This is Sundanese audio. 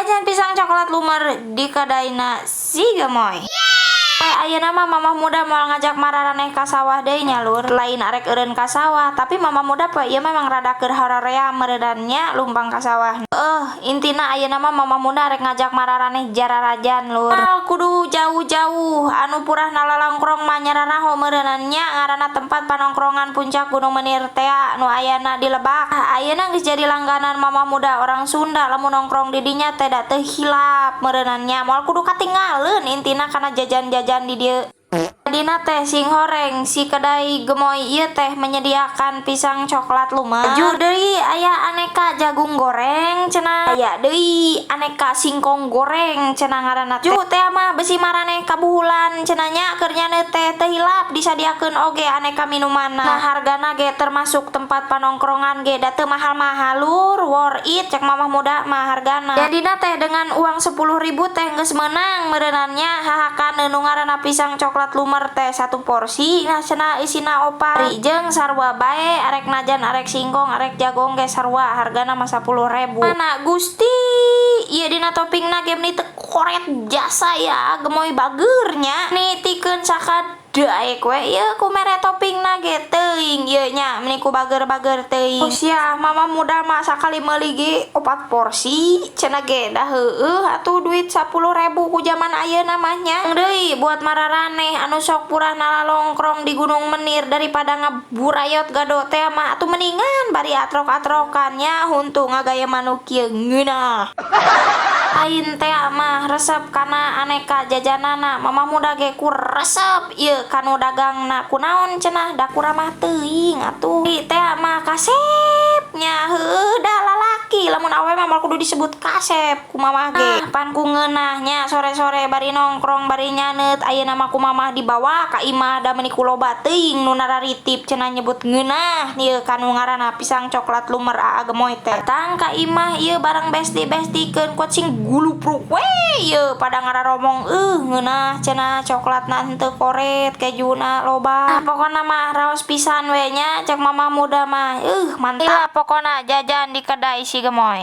jajan pisang coklat lumer di kadaina si gemoy. Ayeuna mah mamah muda mau ngajak mararaneh ka sawah deui nya lur. Lain arek eureun ka sawah, tapi mamah muda ieu memang rada keur harorea meuredannya lumpang ka sawah. Intina ayeuna mah mamah muda arek ngajak mararaneh jararajan lur. Kudu jauh-jauh anu purah nalalangkrong mah nyaranaho meureunannya ngaranna tempat panongkrongan puncak Gunung Menir teh nu ayana di Lebak. Ayeuna geus jadi langganan mamah muda orang Sunda lamun nongkrong di dinya teh da teu hilap meureunannya. Moal kudu katinggaleuan intina kana jajan-jajan di dieu. Dina teh sing horeng si kedai gemoy ieu teh menyediakan pisang coklat lumer. Jur deui aya aneka jagung goreng cenah. Aya deui aneka singkong goreng cenah ngaranna teh. Ju teh mah besi maraneh kabuhulan cenah nya keur nyana teh teu hilap disadiakeun oge aneka minuman. Nah hargana ge termasuk tempat panongkrongan ge da teu mahal-mahal lur, worth it cek mamah muda mah hargana. Jadina teh dengan uang 10.000 teh geus meunang meureunannya hahakan nu ngaranna pisang coklat lumer teh satu porsi. Nah cenah isina opat jeung sarua bae arek najan arek singkong arek jagong ge sarua hargana mah 10.000. Mana Gusti ieu dina topingna ge meni teu koret jasa ya gemoy bageurnya nitikeun sakadaek we ieu ku mere topingna ge teuing ieu nya meni ku bager-bager teuing. Sia mama muda mah sakali meuli ge 4 porsi cenah ge da heueuh atuh duit 10.000 ku zaman ayeuna mah nya. Deui buat mararaneh anu sok purah nalalongkrong di Gunung Menir daripada ngaburayot gado teh mah atuh mendingan bari atrok-atrokannya huntu ngagaya manuk kieu ngeunah. Ain teh mah resep kana aneka jajanana mamah muda ge ku resep ieu kanu dagangna kunaon cenah da kurang mah teuing atuh. Di teh mah kasepnya heuh da lalaki lamun awewe mah kudu disebut kasep ku mamah ge. Pan ku ngeunahnya sore-sore bari nongkrong bari nyaneut ayeuna mah ku mamah dibawa ka imah da meuni ku loba teuing nu nararitip cenah nyebut ngeunah ieu kanu ngaranna pisang coklat lumer aa gemoy teh. Datang ka imah ieu bareng besti-bestikeun kuat sing gulupruk we ieu pada ngararomong ngeunah cenah coklatna henteu koret kejuna loba. Pokona mah raos pisan we nya cek mamah muda mah mantap. Pokona jajan di kedai si gemoy.